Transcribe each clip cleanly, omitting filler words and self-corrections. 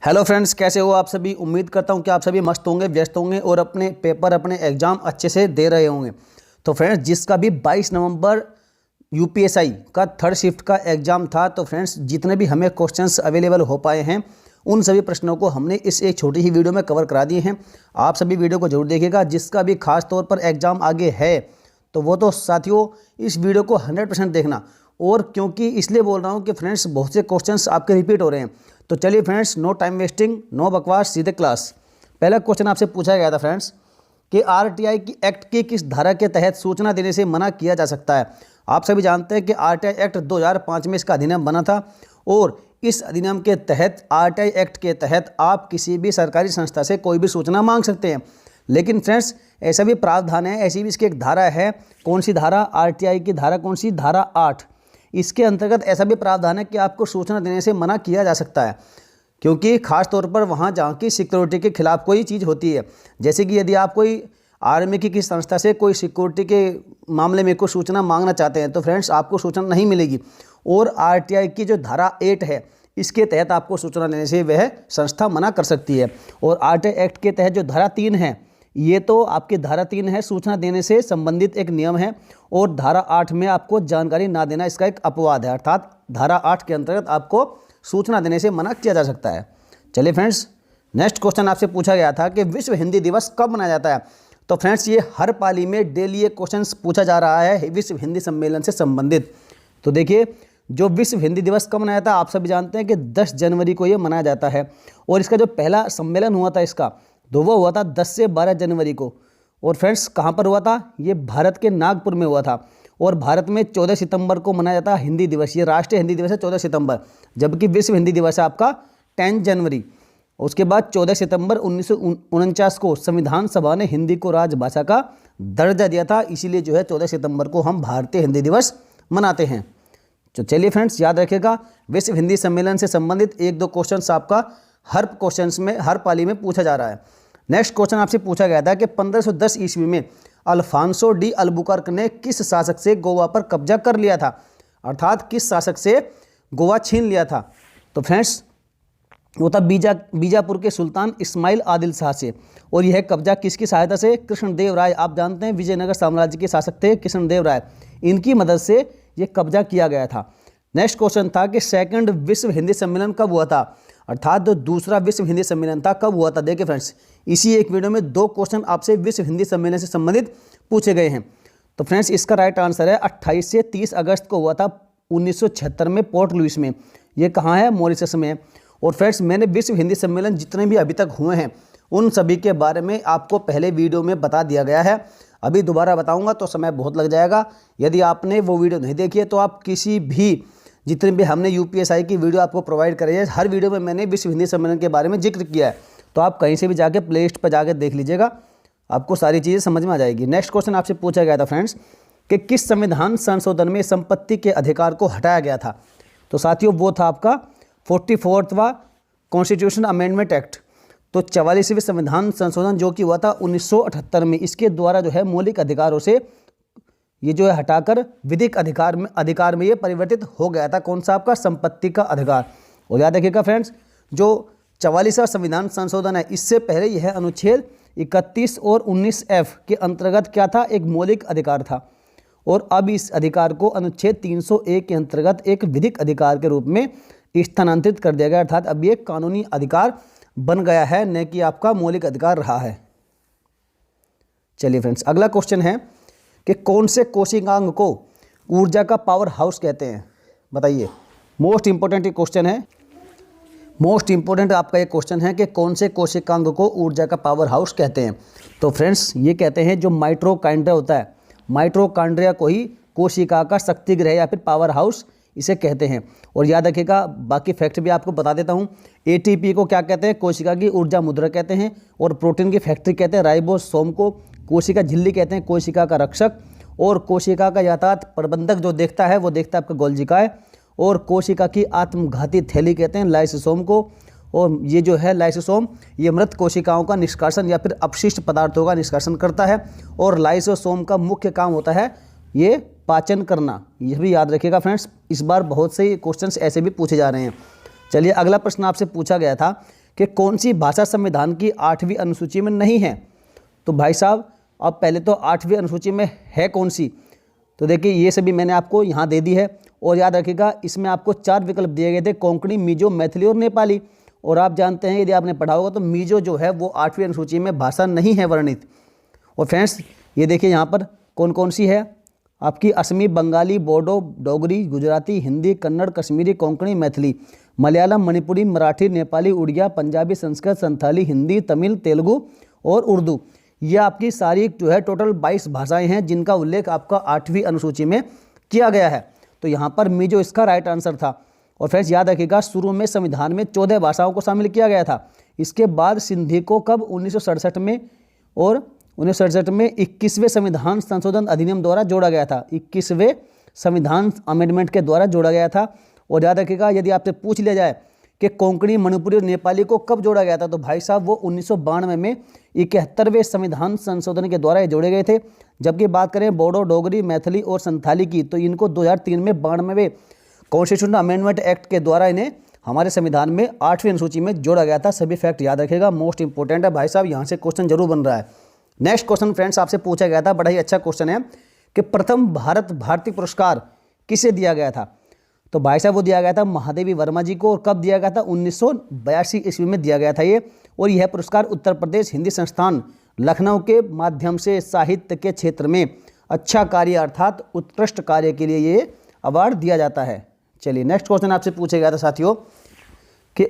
Hello friends, कैसे हो आप सभी। उम्मीद करता हूं कि आप सभी मस्त होंगे, व्यस्त होंगे और अपने पेपर अपने एग्जाम अच्छे से दे रहे होंगे। तो फ्रेंड्स, जिसका भी 22 नवंबर यूपीएसआई का थर्ड शिफ्ट का एग्जाम था, तो फ्रेंड्स जितने भी हमें क्वेश्चंस अवेलेबल हो पाए हैं उन सभी प्रश्नों को हमने इस एक छोटी ही वीडियो में कवर करा दिए हैं। आप सभी वीडियो को जरूर देखिएगा। जिसका भी खास तौर पर एग्जाम आगे है तो वो तो साथियों इस वीडियो को 100% देखना। और क्योंकि इसलिए बोल रहा हूँ कि फ्रेंड्स बहुत से क्वेश्चंस आपके रिपीट हो रहे हैं। तो चलिए friends, no time wasting, no बकवास, सीधे क्लास। पहला क्वेश्चन आपसे पूछा गया था फ्रेंड्स कि आरटीआई की एक्ट की किस धारा के तहत सूचना देने से मना किया जा सकता है। आप सभी जानते हैं कि आरटीआई एक्ट 2005 में इसका अधिनियम बना था और इस अधिनियम के तहत आरटीआई एक्ट के तहत आप किसी भी सरकारी संस्था से कोई भी सूचना मांग सकते हैं। लेकिन फ्रेंड्स ऐसा भी प्रावधान है, ऐसी भी इसकी एक धारा है। कौन सी धारा? आरटीआई की धारा कौन सी? धारा 8। इसके अंतर्गत ऐसा भी प्रावधान है कि आपको सूचना देने से मना किया जा सकता है, क्योंकि खास तौर पर वहाँ जहाँ की सिक्योरिटी के खिलाफ कोई चीज़ होती है। जैसे कि यदि आप कोई आर्मी की किसी संस्था से कोई सिक्योरिटी के मामले में कोई सूचना मांगना चाहते हैं तो फ्रेंड्स आपको सूचना नहीं मिलेगी। और आरटीआई की जो धारा 8 है इसके तहत आपको सूचना देने से वह संस्था मना कर सकती है। और आरटीआई एक्ट के तहत जो धारा 3 है, ये तो आपकी धारा 3 है, सूचना देने से संबंधित एक नियम है। और धारा 8 में आपको जानकारी ना देना इसका एक अपवाद है, अर्थात धारा 8 के अंतर्गत आपको सूचना देने से मना किया जा सकता है। चलिए फ्रेंड्स, नेक्स्ट क्वेश्चन आपसे पूछा गया था कि विश्व हिंदी दिवस कब मनाया जाता है। तो फ्रेंड्स ये हर पाली में डेली ये क्वेश्चन पूछा जा रहा है विश्व हिंदी सम्मेलन से संबंधित। तो देखिए, जो विश्व हिंदी दिवस कब मनाया जाता है, आप सभी जानते हैं कि 10 जनवरी को ये मनाया जाता है। और इसका जो पहला सम्मेलन हुआ था इसका, तो वो हुआ था 10 से 12 जनवरी को। और फ्रेंड्स कहाँ पर हुआ था? ये भारत के नागपुर में हुआ था। और भारत में 14 सितंबर को मनाया जाता है हिंदी दिवस। ये राष्ट्रीय हिंदी दिवस है 14 सितंबर, जबकि विश्व हिंदी दिवस है आपका 10 जनवरी। उसके बाद 14 सितंबर 1949 को संविधान सभा ने हिंदी को राजभाषा का दर्जा दिया था। इसीलिए जो है 14 सितंबर को हम भारतीय हिंदी दिवस मनाते हैं। तो चलिए फ्रेंड्स, याद रखिएगा विश्व हिंदी सम्मेलन से संबंधित 1-2 क्वेश्चन आपका हर क्वेश्चंस में, हर पाली में पूछा जा रहा है। नेक्स्ट क्वेश्चन आपसे पूछा गया था कि 1510 ईस्वी में अल्फांसो डी अल्बुकर्क ने किस शासक से गोवा पर कब्जा कर लिया था, अर्थात किस शासक से गोवा छीन लिया था। तो फ्रेंड्स वो था बीजापुर के सुल्तान इस्माइल आदिल शाह से। और यह कब्जा किसकी सहायता से? कृष्णदेव राय। आप जानते हैं विजयनगर साम्राज्य के शासक थे कृष्णदेव राय, इनकी मदद से यह कब्जा किया गया था। नेक्स्ट क्वेश्चन था कि सेकंड विश्व हिंदी सम्मेलन कब हुआ था, अर्थात जो दूसरा विश्व हिंदी सम्मेलन था कब हुआ था। देखिए फ्रेंड्स, इसी एक वीडियो में 2 क्वेश्चन आपसे विश्व हिंदी सम्मेलन से संबंधित पूछे गए हैं। तो फ्रेंड्स इसका राइट आंसर है 28 से 30 अगस्त को हुआ था 1976 में पोर्ट लुइस में। ये कहाँ है? मॉरिशस में। और फ्रेंड्स मैंने विश्व हिंदी सम्मेलन जितने भी अभी तक हुए हैं उन सभी के बारे में आपको पहले वीडियो में बता दिया गया है। अभी दोबारा बताऊँगा तो समय बहुत लग जाएगा। यदि आपने वो वीडियो नहीं देखी है तो आप किसी भी, जितने भी हमने यूपीएसआई की वीडियो आपको प्रोवाइड करी है, हर वीडियो में मैंने विश्व हिंदी सम्मेलन के बारे में जिक्र किया है। तो आप कहीं से भी जाके प्ले लिस्ट पर जाकर देख लीजिएगा, आपको सारी चीज़ें समझ में आ जाएगी। नेक्स्ट क्वेश्चन आपसे पूछा गया था फ्रेंड्स कि किस संविधान संशोधन में संपत्ति के अधिकार को हटाया गया था। तो साथियों वो था आपका 44वां कॉन्स्टिट्यूशन अमेंडमेंट एक्ट। तो 44वें संविधान संशोधन जो कि हुआ था 1978 में, इसके द्वारा जो है मौलिक अधिकारों से ये जो है हटाकर विधिक अधिकार में ये परिवर्तित हो गया था। कौन सा? आपका संपत्ति का अधिकार। और याद रखिएगा फ्रेंड्स, जो 44वां संविधान संशोधन है इससे पहले यह अनुच्छेद 31 और 19F के अंतर्गत क्या था? एक मौलिक अधिकार था। और अब इस अधिकार को अनुच्छेद 301 के अंतर्गत एक विधिक अधिकार के रूप में स्थानांतरित कर दिया गया, अर्थात अब ये कानूनी अधिकार बन गया है, न कि आपका मौलिक अधिकार रहा है। चलिए फ्रेंड्स, अगला क्वेश्चन है कि कौन से कोशिकांग को ऊर्जा का पावर हाउस कहते हैं, बताइए। मोस्ट इंपॉर्टेंट ये क्वेश्चन है, मोस्ट इंपॉर्टेंट आपका ये क्वेश्चन है कि कौन से कोशिकांग को ऊर्जा का पावर हाउस कहते हैं। तो फ्रेंड्स ये कहते हैं जो माइटोकॉन्ड्रिया होता है, माइटोकॉन्ड्रिया को ही कोशिका का शक्ति गृह या फिर पावर हाउस इसे कहते हैं। और याद रखिएगा, बाकी फैक्ट भी आपको बता देता हूँ। एटीपी को क्या कहते हैं? कोशिका की ऊर्जा मुद्रा कहते हैं। और प्रोटीन की फैक्ट्री कहते हैं राइबोसोम को। कोशिका झिल्ली कहते हैं कोशिका का रक्षक। और कोशिका का यातायात प्रबंधक जो देखता है वो देखता है आपका गोल्जिकाय। और कोशिका की आत्मघाती थैली कहते हैं लाइसोसोम को। और ये जो है लाइसोसोम, ये मृत कोशिकाओं का निष्कासन या फिर अपशिष्ट पदार्थों का निष्कासन करता है। और लाइसोसोम का मुख्य काम होता है ये पाचन करना। यह भी याद रखिएगा फ्रेंड्स, इस बार बहुत से क्वेश्चंस ऐसे भी पूछे जा रहे हैं। चलिए अगला प्रश्न आपसे पूछा गया था कि कौन सी भाषा संविधान की 8वीं अनुसूची में नहीं है। तो भाई साहब अब पहले तो 8वीं अनुसूची में है कौन सी, तो देखिए ये सभी मैंने आपको यहाँ दे दी है। और याद रखिएगा इसमें आपको 4 विकल्प दिए गए थे, कोंकणी, मिजो, मैथिली और नेपाली। और आप जानते हैं यदि आपने पढ़ा होगा तो मिजो जो है वो 8वीं अनुसूची में भाषा नहीं है वर्णित। और फ्रेंड्स ये देखिए यहाँ पर कौन कौन सी है आपकी, असमी, बंगाली, बोडो, डोगरी, गुजराती, हिंदी, कन्नड़, कश्मीरी, कोंकणी, मैथिली, मलयालम, मणिपुरी, मराठी, नेपाली, उड़िया, पंजाबी, संस्कृत, संथाली, हिंदी, तमिल, तेलुगु और उर्दू। ये आपकी सारी जो है टोटल 22 भाषाएं हैं जिनका उल्लेख आपका 8वीं अनुसूची में किया गया है। तो यहाँ पर मिजो इसका राइट आंसर था। और फ्रेंड्स याद रखिएगा शुरू में संविधान में 14 भाषाओं को शामिल किया गया था। इसके बाद सिंधी को कब 1967 में, और 1967 में 21वें संविधान संशोधन अधिनियम द्वारा जोड़ा गया था। 21वें संविधान अमेंडमेंट के द्वारा जोड़ा गया था। और याद रखिएगा यदि आपसे पूछ लिया जाए कि कोंकणी, मणिपुरी और नेपाली को कब जोड़ा गया था, तो भाई साहब वो 1992 में 71वें संविधान संशोधन के द्वारा ये जोड़े गए थे। जबकि बात करें बोडो, डोगरी, मैथिली और संथाली की, तो इनको 2003 में 92वें कॉन्स्टिट्यूशन अमेंडमेंट एक्ट के द्वारा इन्हें हमारे संविधान में 8वीं अनुसूची में जोड़ा गया था। सभी फैक्ट याद रखिएगा, मोस्ट इंपॉर्टेंट है भाई साहब, यहाँ से क्वेश्चन जरूर बन रहा है। नेक्स्ट क्वेश्चन फ्रेंड्स आपसे पूछा गया था, बड़ा ही अच्छा क्वेश्चन है कि प्रथम भारतीय पुरस्कार किसे दिया गया था। तो भाई साहब वो दिया गया था महादेवी वर्मा जी को। और कब दिया गया था, 1982 ईस्वी में दिया गया था ये। और यह पुरस्कार उत्तर प्रदेश हिंदी संस्थान लखनऊ के माध्यम से साहित्य के क्षेत्र में अच्छा कार्य अर्थात उत्कृष्ट कार्य के लिए ये अवार्ड दिया जाता है। चलिए नेक्स्ट क्वेश्चन आपसे पूछा गया था साथियों कि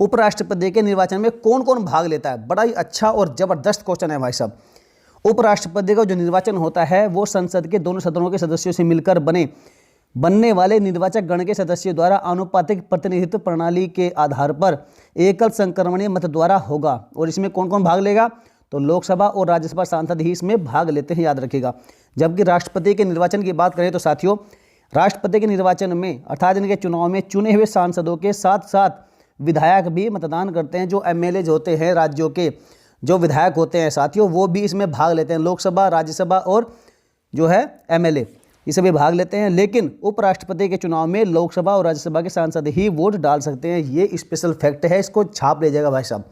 उपराष्ट्रपति के निर्वाचन में कौन कौन भाग लेता है। बड़ा ही अच्छा और जबरदस्त क्वेश्चन है भाई साहब। उपराष्ट्रपति का जो निर्वाचन होता है वो संसद के दोनों सदनों के सदस्यों से मिलकर बनने वाले निर्वाचक गण के सदस्यों द्वारा आनुपातिक प्रतिनिधित्व प्रणाली के आधार पर एकल संक्रमणीय मत द्वारा होगा। और इसमें कौन कौन भाग लेगा, तो लोकसभा और राज्यसभा सांसद ही इसमें भाग लेते हैं, याद रखिएगा। जबकि राष्ट्रपति के निर्वाचन की बात करें तो साथियों राष्ट्रपति के निर्वाचन में अर्थात इनके चुनाव में चुने हुए सांसदों के साथ साथ विधायक भी मतदान करते हैं। जो एमएलए होते हैं राज्यों के जो विधायक होते हैं साथियों वो भी इसमें भाग लेते हैं। लोकसभा, राज्यसभा और जो है एमएलए ये सभी भाग लेते हैं। लेकिन उपराष्ट्रपति के चुनाव में लोकसभा और राज्यसभा के सांसद ही वोट डाल सकते हैं। ये स्पेशल फैक्ट है, इसको छाप लीजिएगा भाई साहब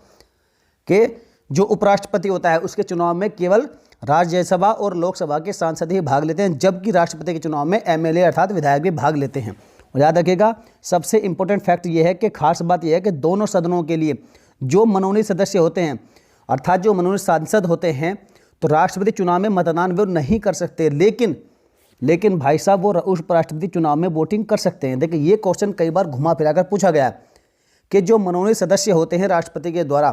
कि जो उपराष्ट्रपति होता है उसके चुनाव में केवल राज्यसभा और लोकसभा के सांसद ही भाग लेते हैं, जबकि राष्ट्रपति के चुनाव में एमएलए अर्थात विधायक भी भाग लेते हैं। और याद रखिएगा सबसे इंपॉर्टेंट फैक्ट ये है कि खास बात यह है कि दोनों सदनों के लिए जो मनोनीत सदस्य होते हैं अर्थात जो मनोनीत सांसद होते हैं तो राष्ट्रपति चुनाव में मतदान वो नहीं कर सकते, लेकिन भाई साहब वो उपराष्ट्रपति चुनाव में वोटिंग कर सकते हैं। देखिए ये क्वेश्चन कई बार घुमा फिराकर पूछा गया कि जो मनोनीत सदस्य होते हैं राष्ट्रपति के द्वारा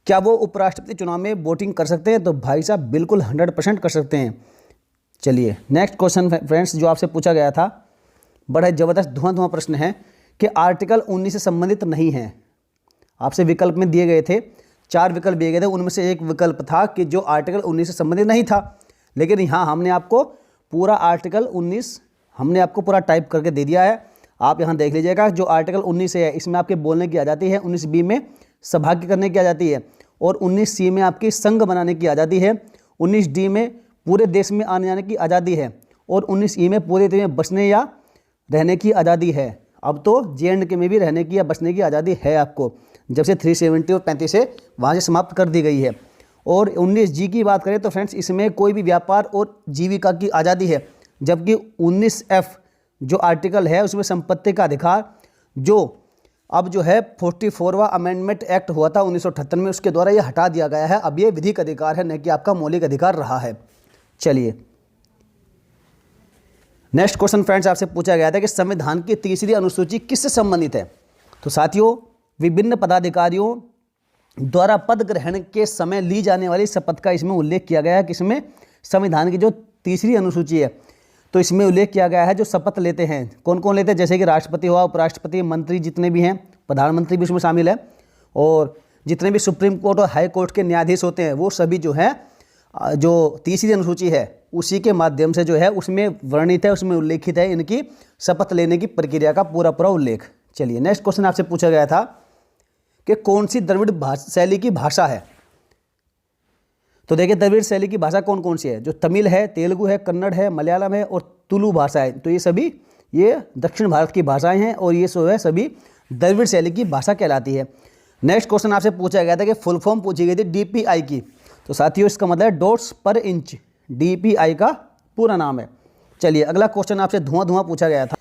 क्या वो उपराष्ट्रपति चुनाव में वोटिंग कर सकते हैं, तो भाई साहब बिल्कुल 100% कर सकते हैं। चलिए नेक्स्ट क्वेश्चन फ्रेंड्स जो आपसे पूछा गया था बड़ा जबरदस्त धुआं प्रश्न है कि आर्टिकल 19 से संबंधित नहीं है। आपसे विकल्प में दिए गए थे, 4 विकल्प दिए गए थे, उनमें से एक विकल्प था कि जो आर्टिकल 19 से संबंधित नहीं था। लेकिन यहाँ हमने आपको पूरा आर्टिकल 19 हमने आपको पूरा टाइप करके दे दिया है। आप यहाँ देख लीजिएगा जो आर्टिकल 19 है इसमें आपके बोलने की आज़ादी है, 19B में सौभाग्य करने की आज़ादी है और 19C में आपकी संघ बनाने की आज़ादी है, 19D में पूरे देश में आने जाने की आज़ादी है और 19E में पूरे देश में बसने या रहने की आज़ादी है। अब तो J&K में भी रहने की या बसने की आज़ादी है आपको, जब से 370 और 35 से वहाँ से समाप्त कर दी गई है। और 19G की बात करें तो फ्रेंड्स इसमें कोई भी व्यापार और जीविका की आज़ादी है, जबकि 19F जो आर्टिकल है उसमें संपत्ति का अधिकार जो अब जो है 44वां अमेंडमेंट एक्ट हुआ था 1978 में उसके द्वारा ये हटा दिया गया है। अब ये विधिक अधिकार है न कि आपका मौलिक अधिकार रहा है। चलिए नेक्स्ट क्वेश्चन फ्रेंड्स आपसे पूछा गया था कि संविधान की तीसरी अनुसूची किससे संबंधित है। तो साथियों विभिन्न पदाधिकारियों द्वारा पद ग्रहण के समय ली जाने वाली शपथ का इसमें उल्लेख किया गया है। किसमें, संविधान की जो तीसरी अनुसूची है तो इसमें उल्लेख किया गया है जो शपथ लेते हैं कौन कौन लेते हैं, जैसे कि राष्ट्रपति हुआ, उपराष्ट्रपति, मंत्री जितने भी हैं, प्रधानमंत्री भी उसमें शामिल है और जितने भी सुप्रीम कोर्ट और हाई कोर्ट के न्यायाधीश होते हैं वो सभी जो है जो तीसरी अनुसूची है उसी के माध्यम से जो है उसमें वर्णित है, उसमें उल्लेखित है इनकी शपथ लेने की प्रक्रिया का पूरा उल्लेख। चलिए नेक्स्ट क्वेश्चन आपसे पूछा गया था कि कौन सी द्रविड़ शैली की भाषा है। तो देखिए द्रविड़ शैली की भाषा कौन कौन सी है, जो तमिल है, तेलुगु है, कन्नड़ है, मलयालम है और तुलु भाषा है। तो ये सभी ये दक्षिण भारत की भाषाएं हैं और ये जो है सभी द्रविड़ शैली की भाषा कहलाती है। नेक्स्ट क्वेश्चन आपसे पूछा गया था कि फुल फॉर्म पूछी गई थी DPI की, तो साथियों इसका मतलब है डॉट्स पर इंच, DPI का पूरा नाम है। चलिए अगला क्वेश्चन आपसे धुआं पूछा गया था।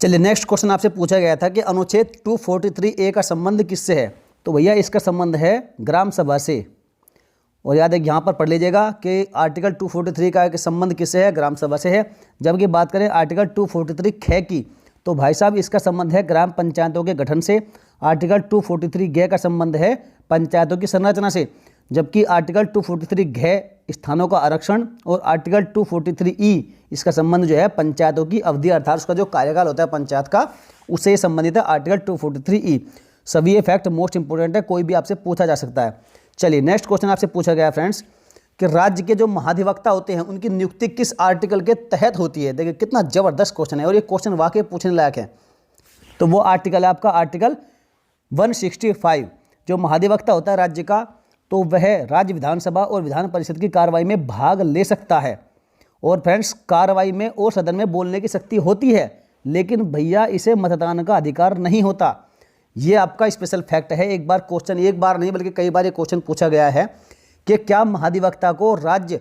चलिए नेक्स्ट क्वेश्चन आपसे पूछा गया था कि अनुच्छेद 243A का संबंध किससे है, तो भैया इसका संबंध है ग्राम सभा से। और याद है यहाँ पर पढ़ लीजिएगा कि आर्टिकल 243 का संबंध किससे है, ग्राम सभा से है। जबकि बात करें आर्टिकल 243 ख की, तो भाई साहब इसका संबंध है ग्राम पंचायतों के गठन से। आर्टिकल 243 ग का संबंध है पंचायतों की संरचना से। जबकि आर्टिकल 243 घ स्थानों का आरक्षण और आर्टिकल 243 इसका संबंध जो है पंचायतों की अवधि अर्थात उसका जो कार्यकाल होता है पंचायत का, उससे संबंधित है आर्टिकल 243 सभी ये फैक्ट मोस्ट इंपोर्टेंट है, कोई भी आपसे पूछा जा सकता है। चलिए नेक्स्ट क्वेश्चन आपसे पूछा गया है फ्रेंड्स कि राज्य के जो महाधिवक्ता होते हैं उनकी नियुक्ति किस आर्टिकल के तहत होती है। देखिए कितना जबरदस्त क्वेश्चन है और ये क्वेश्चन वाकई पूछने लायक है। तो वो आर्टिकल है आपका आर्टिकल 165। जो महाधिवक्ता होता है राज्य का, तो वह राज्य विधानसभा और विधान परिषद की कार्रवाई में भाग ले सकता है। और फ्रेंड्स कार्रवाई में और सदन में बोलने की शक्ति होती है, लेकिन भैया इसे मतदान का अधिकार नहीं होता। ये आपका स्पेशल फैक्ट है। एक बार क्वेश्चन, एक बार नहीं बल्कि कई बार ये क्वेश्चन पूछा गया है कि क्या महाधिवक्ता को राज्य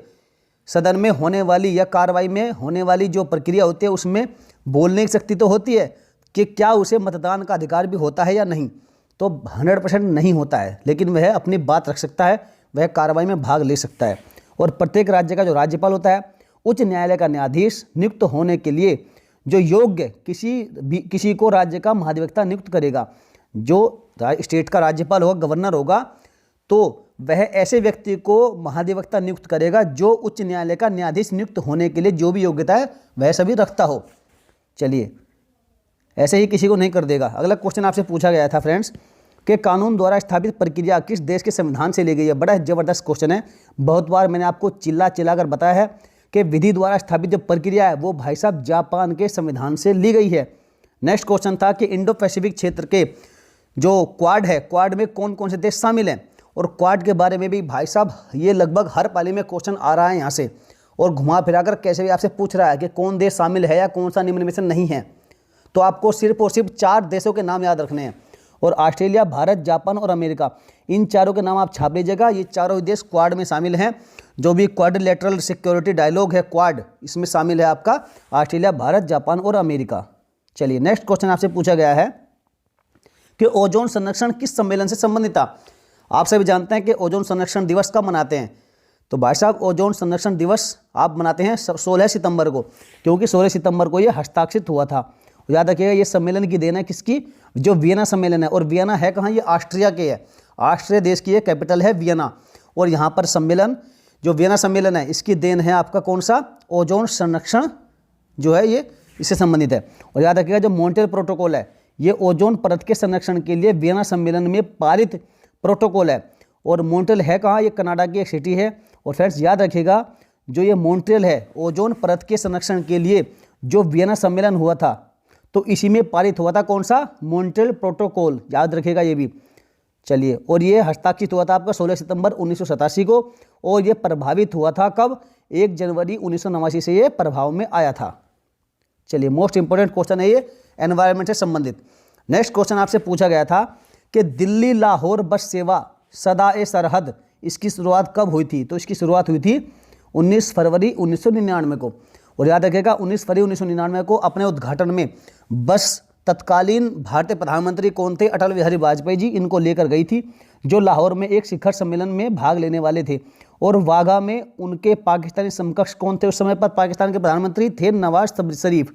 सदन में होने वाली या कार्रवाई में होने वाली जो प्रक्रिया होती है उसमें बोलने की शक्ति तो होती है, कि क्या उसे मतदान का अधिकार भी होता है या नहीं। तो 100% नहीं होता है, लेकिन वह अपनी बात रख सकता है, वह कार्रवाई में भाग ले सकता है। और प्रत्येक राज्य का जो राज्यपाल होता है उच्च न्यायालय का न्यायाधीश नियुक्त होने के लिए जो योग्य किसी को राज्य का महाधिवक्ता नियुक्त करेगा। जो स्टेट का राज्यपाल होगा, गवर्नर होगा, तो वह ऐसे व्यक्ति को महाधिवक्ता नियुक्त करेगा जो उच्च न्यायालय का न्यायाधीश नियुक्त होने के लिए जो भी योग्यता है वह सभी रखता हो। चलिए ऐसे ही किसी को नहीं कर देगा। अगला क्वेश्चन आपसे पूछा गया था फ्रेंड्स कि कानून द्वारा स्थापित प्रक्रिया किस देश के संविधान से ली गई है। बड़ा जबरदस्त क्वेश्चन है। बहुत बार मैंने आपको चिल्ला कर बताया है कि विधि द्वारा स्थापित जो प्रक्रिया है वो भाई साहब जापान के संविधान से ली गई है। नेक्स्ट क्वेश्चन था कि इंडो पैसिफिक क्षेत्र के जो क्वाड है, क्वाड में कौन कौन से देश शामिल हैं। और क्वाड के बारे में भी भाई साहब ये लगभग हर पाली में क्वेश्चन आ रहा है यहाँ से, और घुमा फिरा कर कैसे भी आपसे पूछ रहा है कि कौन देश शामिल है या कौन सा निम्न में से नहीं है। तो आपको सिर्फ और सिर्फ 4 देशों के नाम याद रखने हैं, और ऑस्ट्रेलिया, भारत, जापान और अमेरिका, इन चारों के नाम आप छाप लीजिएगा। ये चारों ही देश क्वाड में शामिल हैं। जो भी क्वाड्रिलेटरल सिक्योरिटी डायलॉग है क्वाड, इसमें शामिल है आपका ऑस्ट्रेलिया, भारत, जापान और अमेरिका। चलिए नेक्स्ट क्वेश्चन आपसे पूछा गया है कि ओजोन संरक्षण किस सम्मेलन से संबंधित था। आप सभी जानते हैं कि ओजोन संरक्षण दिवस कब मनाते हैं। तो भाई साहब ओजोन संरक्षण दिवस आप मनाते हैं 16 सितंबर को, क्योंकि 16 सितंबर को ये हस्ताक्षरित हुआ था। याद रखिएगा ये सम्मेलन की देन है किसकी, जो वियना सम्मेलन है। और वियना है कहाँ, ये ऑस्ट्रिया के है, ऑस्ट्रिया देश की ये कैपिटल है वियना। और यहाँ पर सम्मेलन जो वियना सम्मेलन है इसकी देन है आपका कौन सा, ओजोन संरक्षण जो है ये इससे संबंधित है। और याद रखिएगा जो मॉन्ट्रियल प्रोटोकॉल है ये ओजोन परत के संरक्षण के लिए वियना सम्मेलन में पारित प्रोटोकॉल है। और मॉन्ट्रियल है कहाँ, ये कनाडा की एक सिटी है। और फ्रेंड्स याद रखिएगा जो ये मॉन्ट्रियल है ओजोन परत के संरक्षण के लिए जो वियना सम्मेलन हुआ था, तो इसी में पारित हुआ था कौन सा, मॉन्ट्रियल प्रोटोकॉल, याद रखिएगा ये भी। चलिए और ये हस्ताक्षरित हुआ था आपका 16 सितंबर 1987 को, और ये प्रभावित हुआ था कब, 1 जनवरी 1989 से ये प्रभाव में आया था। चलिए मोस्ट इंपोर्टेंट क्वेश्चन है ये एनवायरनमेंट से संबंधित। नेक्स्ट क्वेश्चन आपसे पूछा गया था कि दिल्ली लाहौर बस सेवा सदा-ए सरहद इसकी शुरुआत कब हुई थी। तो इसकी शुरुआत हुई थी 19 फरवरी 1999 को। और याद रखिएगा 19 फरवरी 1999 को अपने उद्घाटन में बस तत्कालीन भारतीय प्रधानमंत्री कौन थे, अटल बिहारी वाजपेयी जी, इनको लेकर गई थी, जो लाहौर में एक शिखर सम्मेलन में भाग लेने वाले थे। और वाघा में उनके पाकिस्तानी समकक्ष कौन थे, उस समय पर पाकिस्तान के प्रधानमंत्री थे नवाज शरीफ।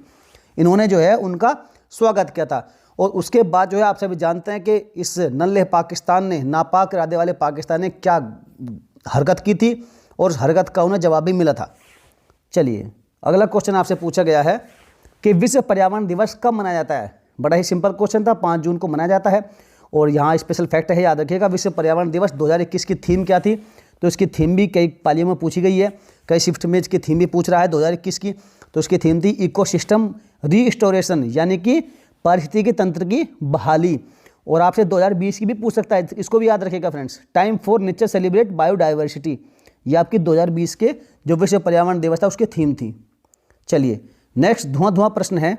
इन्होंने जो है उनका स्वागत किया था। और उसके बाद जो है आप सभी जानते हैं कि इस नल्ले पाकिस्तान ने, नापाक इरादे वाले पाकिस्तान ने क्या हरकत की थी, और उस हरकत का उन्हें जवाब भी मिला था। चलिए अगला क्वेश्चन आपसे पूछा गया है कि विश्व पर्यावरण दिवस कब मनाया जाता है। बड़ा ही सिंपल क्वेश्चन था, 5 जून को मनाया जाता है। और यहाँ स्पेशल फैक्ट है, याद रखिएगा विश्व पर्यावरण दिवस 2021 की थीम क्या थी। तो इसकी थीम भी कई पालियों में पूछी गई है, कई शिफ्ट में इसकी थीम भी पूछ रहा है 2021 की। तो इसकी थीम थी इकोसिस्टम रीस्टोरेशन, यानी कि पारिस्थितिकी तंत्र की बहाली। और आपसे 2020 की भी पूछ सकता है, इसको भी याद रखिएगा friends, time for nature celebrate biodiversity. ये आपकी 2020 के जो विश्व पर्यावरण दिवस था उसकी थीम थी। चलिए नेक्स्ट धुआं प्रश्न है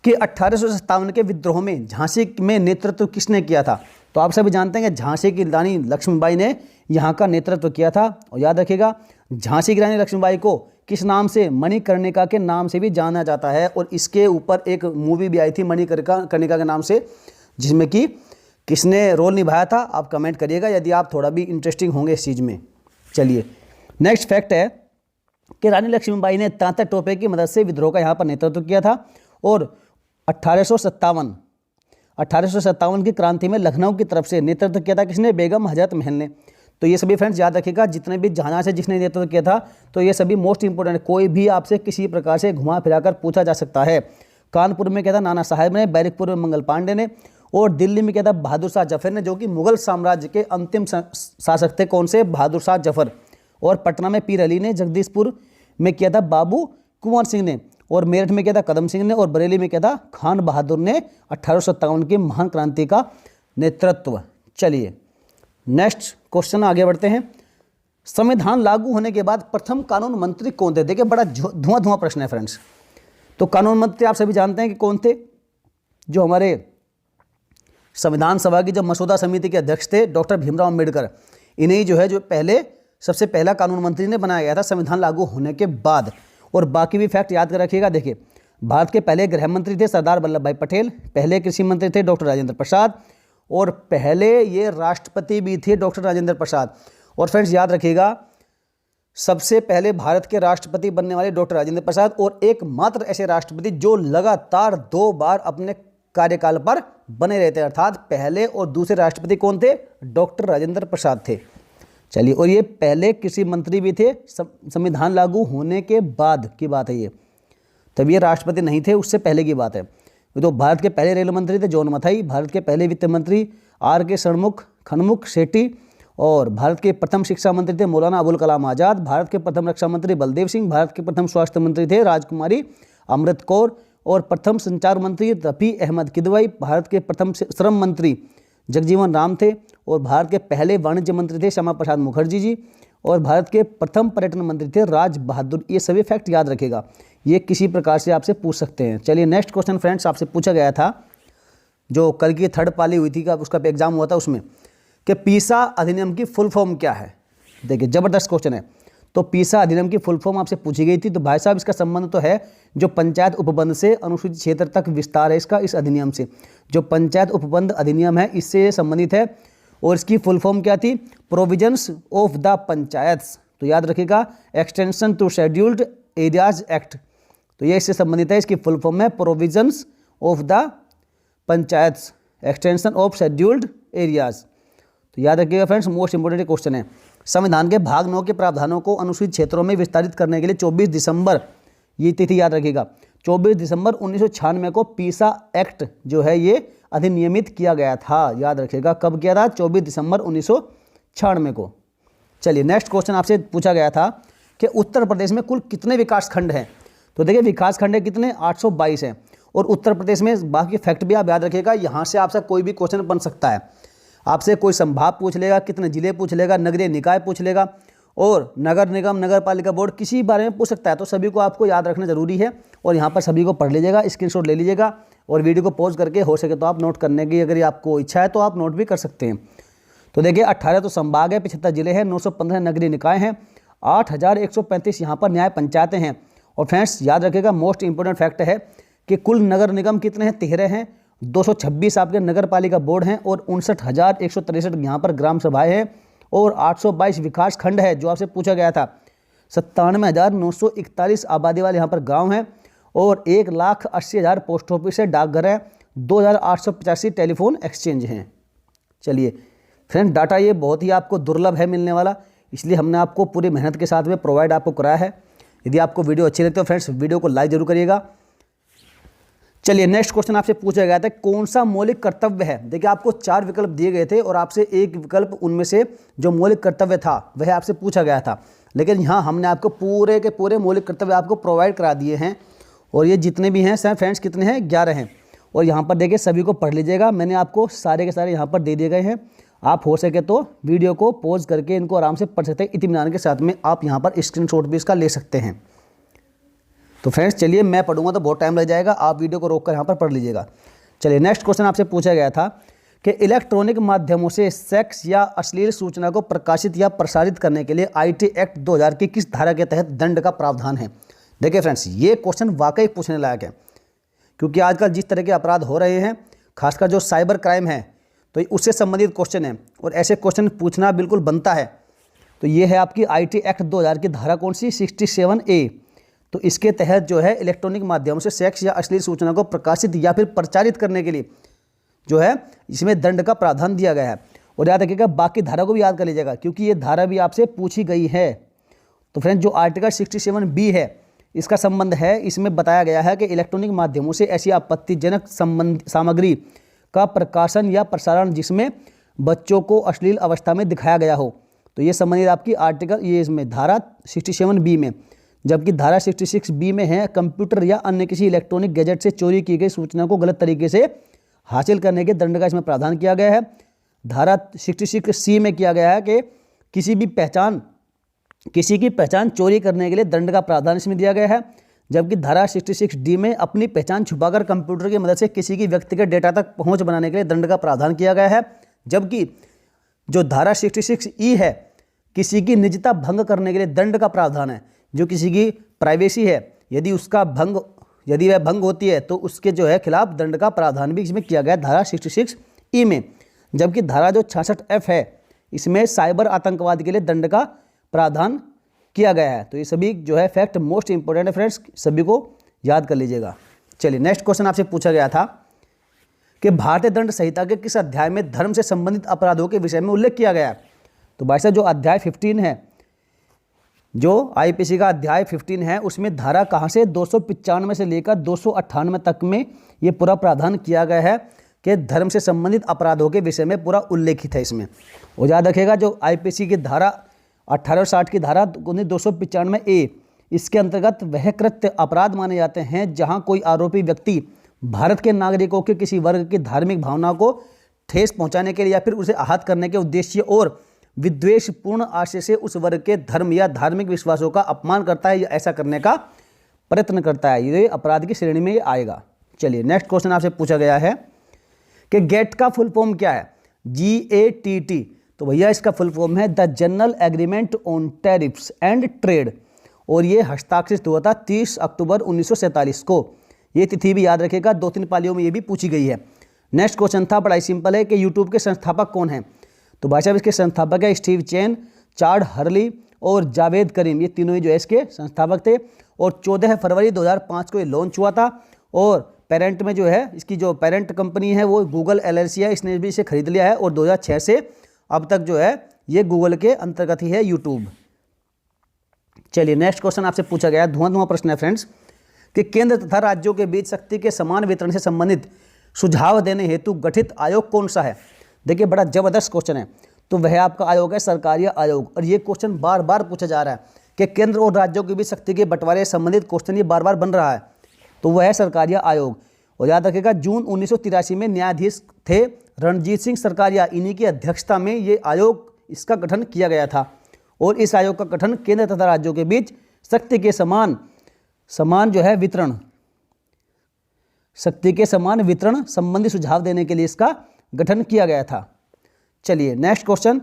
कि 1857 के विद्रोह में झांसी में नेतृत्व किसने किया था। तो आप सभी जानते हैं कि झांसी की रानी लक्ष्मीबाई ने यहाँ का नेतृत्व किया था। और याद रखिएगा, झांसी की रानी लक्ष्मीबाई को किस नाम से, मणिकर्णिका के नाम से भी जाना जाता है। और इसके ऊपर एक मूवी भी आई थी मणिकर्णिका के नाम से, जिसमें कि किसने रोल निभाया था, आप कमेंट करिएगा यदि आप थोड़ा भी इंटरेस्टिंग होंगे इस चीज़ में। चलिए नेक्स्ट फैक्ट है कि रानी लक्ष्मीबाई ने तांता टोपे की मदद से विद्रोह का यहाँ पर नेतृत्व किया था। और 1857 की क्रांति में लखनऊ की तरफ से नेतृत्व किया था किसने, बेगम हजरत महल ने। तो ये सभी फ्रेंड्स याद रखिएगा, जितने भी जहाँ से जिसने नेतृत्व किया था, तो ये सभी मोस्ट इंपोर्टेंट है। कोई भी आपसे किसी प्रकार से घुमा फिराकर पूछा जा सकता है। कानपुर में किया था नाना साहेब ने, बैरकपुर में मंगल पांडे ने, और दिल्ली में किया था बहादुर शाह जफर ने, जो कि मुगल साम्राज्य के अंतिम शासक थे। कौन से, बहादुर शाह जफर। और पटना में पीर अली ने, जगदीशपुर में किया था बाबू कुंवर सिंह ने, और मेरठ में किया था कदम सिंह ने, और बरेली में किया था खान बहादुर ने 1857 की महान क्रांति का नेतृत्व। चलिए नेक्स्ट क्वेश्चन आगे बढ़ते हैं। संविधान लागू होने के बाद प्रथम कानून मंत्री कौन थे। देखिए बड़ा धुआं प्रश्न है फ्रेंड्स। तो कानून मंत्री आप सभी जानते हैं कि कौन थे, जो हमारे संविधान सभा की जो मसौदा समिति के अध्यक्ष थे डॉक्टर भीमराव अम्बेडकर। इन्हें जो है जो सबसे पहला कानून मंत्री ने बनाया गया था संविधान लागू होने के बाद। और बाकी भी फैक्ट याद कर रखिएगा। देखिए भारत के पहले गृह मंत्री थे सरदार वल्लभ भाई पटेल, पहले कृषि मंत्री थे डॉक्टर राजेंद्र प्रसाद, और पहले ये राष्ट्रपति भी थे डॉक्टर राजेंद्र प्रसाद। और फ्रेंड्स याद रखिएगा, सबसे पहले भारत के राष्ट्रपति बनने वाले डॉक्टर राजेंद्र प्रसाद, और एकमात्र ऐसे राष्ट्रपति जो लगातार 2 बार अपने कार्यकाल पर बने रहते हैं। अर्थात पहले और दूसरे राष्ट्रपति कौन थे, डॉक्टर राजेंद्र प्रसाद थे। चलिए, और ये पहले कृषि मंत्री भी थे। संविधान लागू होने के बाद की बात है ये, तब ये राष्ट्रपति नहीं थे, उससे पहले की बात है। तो भारत के पहले रेल मंत्री थे जॉन मथाई, भारत के पहले वित्त मंत्री R.K. खनमुख शेट्टी, और भारत के प्रथम शिक्षा मंत्री थे मौलाना अबुल कलाम आज़ाद, भारत के प्रथम रक्षा मंत्री बलदेव सिंह, भारत के प्रथम स्वास्थ्य मंत्री थे राजकुमारी अमृत कौर, और प्रथम संचार मंत्री रफ़ी अहमद किदवई, भारत के प्रथम श्रम मंत्री जगजीवन राम थे, और भारत के पहले वाणिज्य मंत्री थे श्यामा प्रसाद मुखर्जी जी, और भारत के प्रथम पर्यटन मंत्री थे राज बहादुर। ये सभी फैक्ट याद रखेगा, ये किसी प्रकार से आपसे पूछ सकते हैं। चलिए नेक्स्ट क्वेश्चन फ्रेंड्स, आपसे पूछा गया था जो कल की 3rd पाली हुई थी, का उसका एग्जाम हुआ था उसमें, कि पीसा अधिनियम की फुल फॉर्म क्या है। देखिए ज़बरदस्त क्वेश्चन है। तो पीसा अधिनियम की फुल फॉर्म आपसे पूछी गई थी। तो भाई साहब इसका संबंध तो है जो पंचायत उपबंध से अनुसूचित क्षेत्र तक विस्तार है इसका, इस अधिनियम से। जो पंचायत उपबंध अधिनियम है इससे ये संबंधित है। और इसकी फुल फॉर्म क्या थी, प्रोविजंस ऑफ द पंचायत्स। तो याद रखिएगा, extension to scheduled areas act. तो ये इससे संबंधित है, इसकी फुल फॉर्म है provisions of the panchayats, extension of scheduled areas. तो याद रखिएगा फ्रेंड्स, मोस्ट इंपोर्टेंट क्वेश्चन है। संविधान के भाग 9 के प्रावधानों को अनुसूचित क्षेत्रों में विस्तारित करने के लिए 24 दिसंबर, ये तिथि याद रखिएगा, 24 दिसंबर 1996 को पीसा एक्ट जो है ये अधिनियमित किया गया था। याद रखिएगा कब किया था, 24 दिसंबर 1996 को। चलिए नेक्स्ट क्वेश्चन आपसे पूछा गया था कि उत्तर प्रदेश में कुल कितने विकास खंड हैं। तो देखिए विकास खंड है कितने, 822 हैं। और उत्तर प्रदेश में बाकी फैक्ट भी आप याद रखिएगा, यहाँ से आपसे कोई भी क्वेश्चन बन सकता है। आपसे कोई संभाग पूछ लेगा, कितने जिले पूछ लेगा, नगरीय निकाय पूछ लेगा, और नगर निगम नगर पालिका बोर्ड किसी बारे में पूछ सकता है। तो सभी को आपको याद रखना जरूरी है। और यहाँ पर सभी को पढ़ लीजिएगा, स्क्रीनशॉट ले लीजिएगा, और वीडियो को पॉज करके हो सके तो आप नोट करने की अगर आपको इच्छा है तो आप नोट भी कर सकते हैं। तो देखिए 18 तो संभाग है, 75 जिले हैं, 915 नगरीय निकाय हैं, 8135 यहाँ पर न्याय पंचायतें हैं। और फ्रेंड्स याद रखिएगा, मोस्ट इंपोर्टेंट फैक्ट है कि कुल नगर निगम कितने हैं, 13 हैं, 226 आपके नगर पालिका बोर्ड हैं, और 59,163 यहाँ पर ग्राम सभाएँ हैं, और 822 विकास खंड है। जो आपसे पूछा गया था, 97,941 आबादी वाले यहाँ पर गांव हैं, और 1,80,000 पोस्ट ऑफिस है, डाकघर है, 2,885 टेलीफोन एक्सचेंज हैं। चलिए फ्रेंड, डाटा ये बहुत ही आपको दुर्लभ है मिलने वाला, इसलिए हमने आपको पूरी मेहनत के साथ में प्रोवाइड आपको कराया है। यदि आपको वीडियो अच्छी लगती है फ्रेंड्स, वीडियो को लाइक जरूर करिएगा। चलिए नेक्स्ट क्वेश्चन आपसे पूछा गया था, कौन सा मौलिक कर्तव्य है। देखिए आपको 4 विकल्प दिए गए थे, और आपसे एक विकल्प उनमें से जो मौलिक कर्तव्य था वह आपसे पूछा गया था। लेकिन यहाँ हमने आपको पूरे के पूरे मौलिक कर्तव्य आपको प्रोवाइड करा दिए हैं, और ये जितने भी हैं सर फ्रेंड्स कितने हैं, 11 हैं। और यहाँ पर देखिए सभी को पढ़ लीजिएगा, मैंने आपको सारे के सारे यहाँ पर दे दिए गए हैं। आप हो सके तो वीडियो को पॉज करके इनको आराम से पढ़ सकते हैं, इत्मीनान के साथ में आप यहाँ पर स्क्रीनशॉट भी इसका ले सकते हैं। तो फ्रेंड्स चलिए, मैं पढ़ूंगा तो बहुत टाइम लग जाएगा, आप वीडियो को रोक कर यहाँ पर पढ़ लीजिएगा। चलिए नेक्स्ट क्वेश्चन आपसे पूछा गया था कि इलेक्ट्रॉनिक माध्यमों से सेक्स या अश्लील सूचना को प्रकाशित या प्रसारित करने के लिए आईटी एक्ट 2000 की किस धारा के तहत दंड का प्रावधान है। देखिए फ्रेंड्स, ये क्वेश्चन वाकई पूछने लायक है, क्योंकि आजकल जिस तरह के अपराध हो रहे हैं, खासकर जो साइबर क्राइम है, तो उससे संबंधित क्वेश्चन है और ऐसे क्वेश्चन पूछना बिल्कुल बनता है। तो ये है आपकी आईटी एक्ट 2000 की धारा कौन सी, 67A। तो इसके तहत जो है इलेक्ट्रॉनिक माध्यम से सेक्स या अश्लील सूचना को प्रकाशित या फिर प्रचारित करने के लिए जो है इसमें दंड का प्रावधान दिया गया है। और याद रखिएगा, बाकी धारा को भी याद कर लीजिएगा, क्योंकि ये धारा भी आपसे पूछी गई है। तो फ्रेंड्स, जो आर्टिकल 67B है, इसका संबंध है, इसमें बताया गया है कि इलेक्ट्रॉनिक माध्यमों से ऐसी आपत्तिजनक सामग्री का प्रकाशन या प्रसारण जिसमें बच्चों को अश्लील अवस्था में दिखाया गया हो, तो ये संबंधित आपकी आर्टिकल ये इसमें धारा 67B में। जबकि धारा 66B में है कंप्यूटर या अन्य किसी इलेक्ट्रॉनिक गैजेट से चोरी की गई सूचना को गलत तरीके से हासिल करने के दंड का इसमें प्रावधान किया गया है। धारा 66C में किया गया है कि किसी की पहचान चोरी करने के लिए दंड का प्रावधान इसमें दिया गया है। जबकि धारा 66D में अपनी पहचान छुपाकर कंप्यूटर की मदद से किसी की व्यक्तिगत डेटा तक पहुंच बनाने के लिए दंड का प्रावधान किया गया है। जबकि जो धारा 66E है, किसी की निजता भंग करने के लिए दंड का प्रावधान है। जो किसी की प्राइवेसी है, यदि वह भंग होती है तो उसके जो है खिलाफ दंड का प्रावधान भी इसमें किया गया है धारा 66E में। जबकि धारा जो 66F है, इसमें साइबर आतंकवाद के लिए दंड का प्रावधान किया गया है। तो ये सभी जो है फैक्ट मोस्ट इंपोर्टेंट है फ्रेंड्स, सभी को याद कर लीजिएगा। चलिए नेक्स्ट क्वेश्चन आपसे पूछा गया था कि भारतीय दंड संहिता के किस अध्याय में धर्म से संबंधित अपराधों के विषय में उल्लेख किया गया है। तो भाई साहब, जो अध्याय 15 है, जो आईपीसी का अध्याय 15 है, उसमें धारा कहाँ से 295 से लेकर 298 तक में ये पूरा प्रावधान किया गया है कि धर्म से संबंधित अपराधों के विषय में पूरा उल्लेखित है इसमें। और याद रखिएगा, जो आईपीसी की धारा 1860 की धारा 295A, इसके अंतर्गत वह कृत्य अपराध माने जाते हैं जहां कोई आरोपी व्यक्ति भारत के नागरिकों के किसी वर्ग की धार्मिक भावना को ठेस पहुंचाने के लिए या फिर उसे आहत करने के उद्देश्य और विद्वेषपूर्ण आशय से उस वर्ग के धर्म या धार्मिक विश्वासों का अपमान करता है या ऐसा करने का प्रयत्न करता है, ये अपराध की श्रेणी में ये आएगा। चलिए नेक्स्ट क्वेश्चन आपसे पूछा गया है कि गेट का फुल फॉर्म क्या है, GATT। तो भैया इसका फुल फॉर्म है the general agreement on tariffs and trade, और ये हस्ताक्षरित हुआ था 30 अक्टूबर 1947 को। ये तिथि भी याद रखेगा, 2-3 पालियों में ये भी पूछी गई है। नेक्स्ट क्वेश्चन था, बड़ा सिंपल है, कि यूट्यूब के संस्थापक कौन हैं। तो भाई साहब, इसके संस्थापक है स्टीव चैन, चार्ड हर्ली और जावेद करीम, ये तीनों ही जो है इसके संस्थापक थे। और 14 फरवरी 2005 को ये लॉन्च हुआ था। और पेरेंट में जो है, इसकी जो पेरेंट कंपनी है वो गूगल LLC है, इसने भी इसे खरीद लिया है। और 2006 से अब तक जो है ये गूगल के अंतर्गत ही है यूट्यूब। चलिए नेक्स्ट क्वेश्चन आपसे पूछा गया, धुआं प्रश्न है फ्रेंड्स, कि केंद्र तथा राज्यों के बीच शक्ति के समान वितरण से संबंधित सुझाव देने हेतु गठित आयोग कौन सा है। देखिए बड़ा जबरदस्त क्वेश्चन है। तो वह आपका आयोग है सरकारीय आयोग। और ये क्वेश्चन बार बार पूछा जा रहा है कि केंद्र और राज्यों के बीच शक्ति के बंटवारे से संबंधित क्वेश्चन ये बार बार बन रहा है। तो वह है सरकारीय आयोग। और याद रखिएगा, जून 1983 में न्यायाधीश थे रणजीत सिंह सरकारिया, इन्हीं की अध्यक्षता में ये आयोग, इसका गठन किया गया था। और इस आयोग का गठन केंद्र तथा राज्यों के बीच शक्ति के समान जो है वितरण, शक्ति के समान वितरण संबंधी सुझाव देने के लिए इसका गठन किया गया था। चलिए नेक्स्ट क्वेश्चन,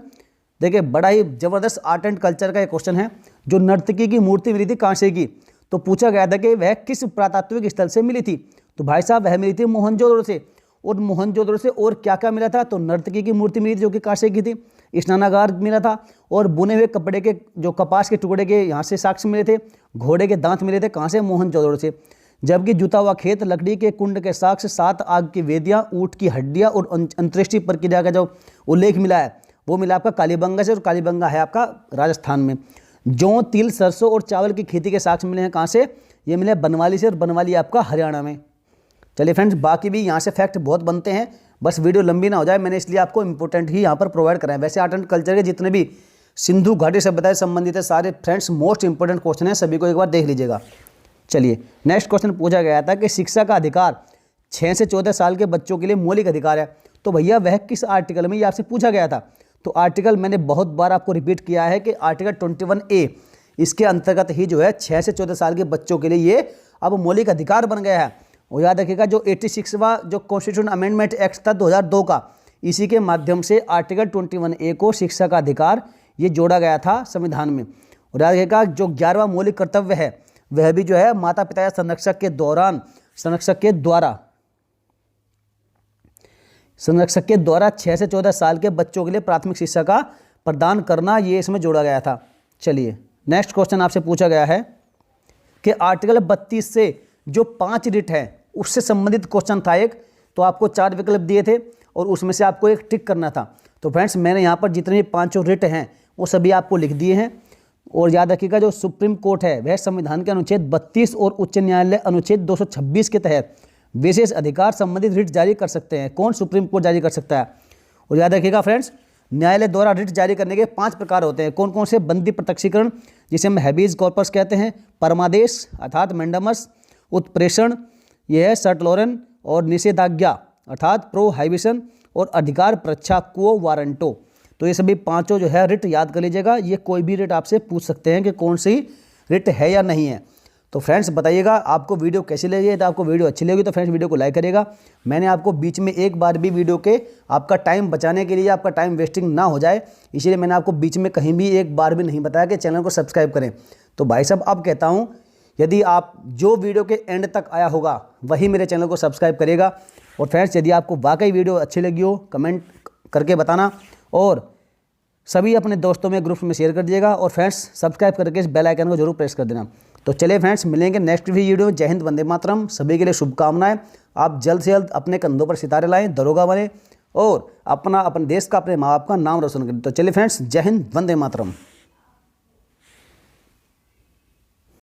देखिए बड़ा ही जबरदस्त आर्ट एंड कल्चर का एक क्वेश्चन है, जो नर्तकी की मूर्ति मिली थी कांसे की। तो पूछा गया था कि वह किस पुरातात्विक स्थल से मिली थी। तो भाई साहब, वह मिली थी मोहनजोदड़ो से। और मोहनजोदड़ो से और क्या क्या मिला था, तो नर्तकी की मूर्ति मिली थी जो कि कांसे की थी, स्नानागार मिला था, और बुने हुए कपड़े के जो कपास के टुकड़े के यहाँ से साक्ष्य मिले थे, घोड़े के दांत मिले थे, कहाँ से, मोहनजोदड़ो से। जबकि जुता हुआ खेत, लकड़ी के कुंड के साक्ष्य, 7 आग की वेदियाँ, ऊँट की हड्डियाँ और अंत्येष्टि प्रक्रिया का जो उल्लेख मिला है वो मिला आपका कालीबंगा से। और कालीबंगा है आपका राजस्थान में। जौ, तिल, सरसों और चावल की खेती के साक्ष्य मिले हैं कहाँ से, ये मिले बनवाली से। और बनवाली आपका हरियाणा में। चलिए फ्रेंड्स, बाकी भी यहाँ से फैक्ट बहुत बनते हैं, बस वीडियो लंबी ना हो जाए, मैंने इसलिए आपको इंपॉर्टेंट ही यहाँ पर प्रोवाइड कराए। वैसे आर्ट एंड कल्चर के जितने भी सिंधु घाटी सभ्यता से संबंधित है सारे फ्रेंड्स मोस्ट इंपॉर्टेंट क्वेश्चन है, सभी को एक बार देख लीजिएगा। चलिए नेक्स्ट क्वेश्चन पूछा गया था कि शिक्षा का अधिकार 6 से 14 साल के बच्चों के लिए मौलिक अधिकार है। तो भैया वह किस आर्टिकल में ये आपसे पूछा गया था। तो आर्टिकल मैंने बहुत बार आपको रिपीट किया है कि आर्टिकल 21A, इसके अंतर्गत ही जो है 6 से 14 साल के बच्चों के लिए ये अब मौलिक अधिकार बन गया है। और याद रखिएगा जो 86वां जो कॉन्स्टिट्यूशन अमेंडमेंट एक्ट था 2002 का, इसी के माध्यम से आर्टिकल 21A को शिक्षा का अधिकार ये जोड़ा गया था संविधान में। और याद रखिएगा जो 11वां मौलिक कर्तव्य है वह भी जो है माता पिता या संरक्षक के द्वारा 6 से 14 साल के बच्चों के लिए प्राथमिक शिक्षा का प्रदान करना, ये इसमें जोड़ा गया था। चलिए नेक्स्ट क्वेश्चन आपसे पूछा गया है कि आर्टिकल 32 से जो 5 रिट है उससे संबंधित क्वेश्चन था एक, तो आपको 4 विकल्प दिए थे और उसमें से आपको एक टिक करना था। तो फ्रेंड्स मैंने यहाँ पर जितने भी 5 रिट हैं वो सभी आपको लिख दिए हैं। और याद रखिएगा जो सुप्रीम कोर्ट है वह संविधान के अनुच्छेद 32 और उच्च न्यायालय अनुच्छेद 226 के तहत विशेष अधिकार संबंधित रिट जारी कर सकते हैं। कौन? सुप्रीम कोर्ट जारी कर सकता है। और याद रखिएगा फ्रेंड्स, न्यायालय द्वारा रिट जारी करने के 5 प्रकार होते हैं। कौन कौन से? बंदी प्रत्यक्षीकरण जिसे हम हैबीज कॉर्पस कहते हैं, परमादेश अर्थात मैंडमस, उत्प्रेषण यह है सर्टलोरन, और निषेधाज्ञा अर्थात प्रोहाइबिशन, और अधिकार परीक्षा क्वो वारंटो। तो ये सभी 5 जो है रिट याद कर लीजिएगा। ये कोई भी रिट आपसे पूछ सकते हैं कि कौन सी रिट है या नहीं है। तो फ्रेंड्स बताइएगा आपको वीडियो कैसी लगी है। तो आपको वीडियो अच्छी लगी तो फ्रेंड्स वीडियो को लाइक करिएगा। मैंने आपको बीच में एक बार भी वीडियो के आपका टाइम बचाने के लिए, आपका टाइम वेस्टिंग ना हो जाए, इसीलिए मैंने आपको बीच में कहीं भी एक बार भी नहीं बताया कि चैनल को सब्सक्राइब करें। तो भाई साहब अब कहता हूँ, यदि आप जो वीडियो के एंड तक आया होगा वही मेरे चैनल को सब्सक्राइब करेगा। और फ्रेंड्स यदि आपको वाकई वीडियो अच्छी लगी हो कमेंट करके बताना, और सभी अपने दोस्तों में ग्रुप में शेयर कर दीजिएगा। और फ्रेंड्स सब्सक्राइब करके इस बेल आइकन को जरूर प्रेस कर देना। तो चलिए फ्रेंड्स मिलेंगे नेक्स्ट वीडियो में। जय हिंद, वंदे मातरम। सभी के लिए शुभकामनाएं। आप जल्द से जल्द अपने कंधों पर सितारे लाएं, दरोगा बने और अपने देश का, अपने माँ बाप का नाम रोशन करें। तो चलिए फ्रेंड्स, जय हिंद, वंदे मातरम।